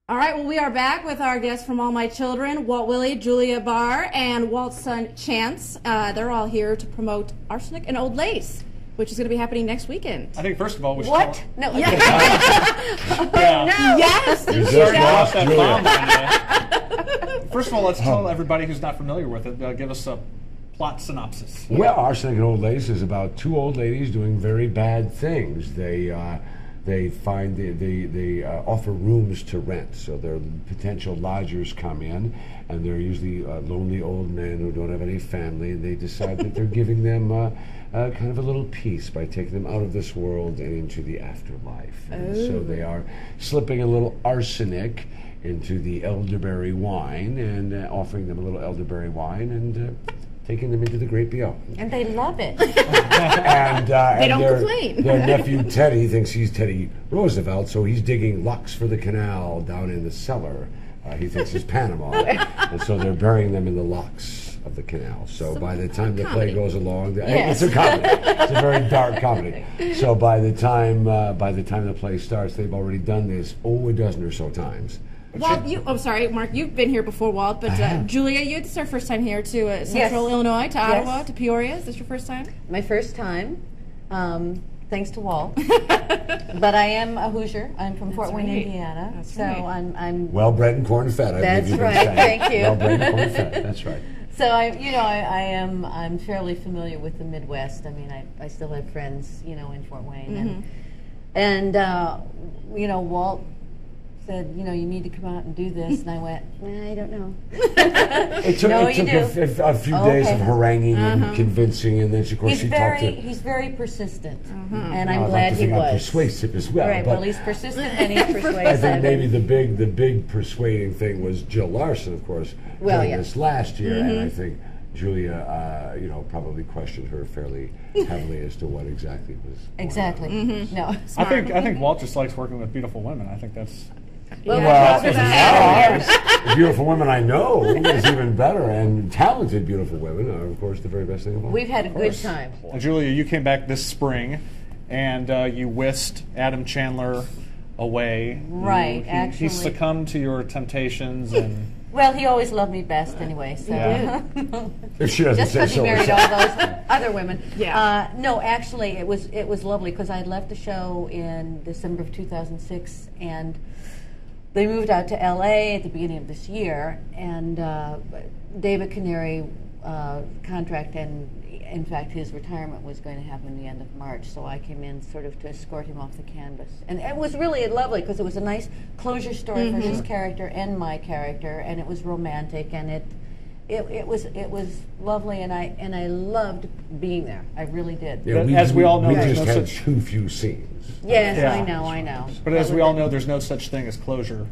All right, well, we are back with our guests from All My Children, Walt Willey, Julia Barr, and Walt's son, Chance. They're all here to promote Arsenic and Old Lace, which is going to be happening next weekend. I think, first of all, we should What? No. Yeah. Yeah. No. Yes. You just Sorry, lost that Julia. bomb on you. First of all, let's tell everybody who's not familiar with it, give us a plot synopsis. Well, Arsenic and Old Lace is about two old ladies doing very bad things. They offer rooms to rent, so their potential lodgers come in, and they're usually lonely old men who don't have any family, and they decide that they're giving them kind of a little peace by taking them out of this world and into the afterlife. And so they are slipping a little arsenic into the elderberry wine and offering them a little elderberry wine and taking them into the great beyond. And they love it. They don't complain. Their nephew Teddy thinks he's Teddy Roosevelt, so he's digging locks for the canal down in the cellar. He thinks it's Panama, and so they're burying them in the locks of the canal. So by the time the play goes along, Yes. it's a comedy. It's a very dark comedy. So by the time the play starts, they've already done this a dozen or so times. Walt, sorry, Mark, you've been here before, Walt, but Julia, this is our first time here to Central Yes. Illinois, to Ottawa, Yes. to Peoria. Is this your first time? My first time, thanks to Walt. But I am a Hoosier. I'm from Fort Wayne, right. Indiana. That's so right. I'm Well-bred and corn-fed, I That's believe you've been right, saying. thank you. Well-bred and corn-fed, that's right. So I'm fairly familiar with the Midwest. I mean, I still have friends, in Fort Wayne, and Walt said, you need to come out and do this, and I went, I don't know. It took, No, it you took do. a few days Okay. of haranguing and convincing, and then of course she talked to. He's very persistent, and I'd I'm like glad to he think I'm was. persuasive as well. Right, but well, he's persistent and he's persuasive. I think maybe the big persuading thing was Jill Larson, of course, Well, doing yeah. this last year, and I think Julia, probably questioned her fairly heavily as to what exactly was going Exactly. on. No. I think Walt just likes working with beautiful women. I think that's... Well, Well, because of now, the beautiful women I know is even better, and talented beautiful women are, of course, the very best thing of all. we've had a good time. Now, Julia, you came back this spring, and you whisked Adam Chandler away. Right, He actually. succumbed to your temptations, and Well, he always loved me best anyway. So. Yeah. If she doesn't Just say because he so married herself. all those other women. Yeah. No, actually, it was lovely because I had left the show in December of 2006, and they moved out to L.A. at the beginning of this year, and David Canary contract, and in fact his retirement was going to happen the end of March, so I came in sort of to escort him off the canvas. And it was really lovely because it was a nice closure story for his character and my character, and it was romantic, and it was lovely, and I loved being there. I really did. Yeah, As we all know, we there's just no had such- too few scenes. Yes, Yeah. I know. but as we all know, there's no such thing as closure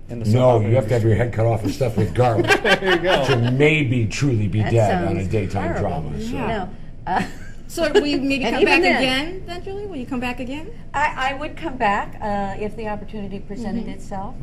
in the No, soap you have to have your head cut off and stuffed with garlic There you go. to maybe truly be That dead on a sounds daytime horrible. drama. So. Yeah. No. So will you maybe And come back even then- again, then, Julie? Will you come back again? I would come back if the opportunity presented itself.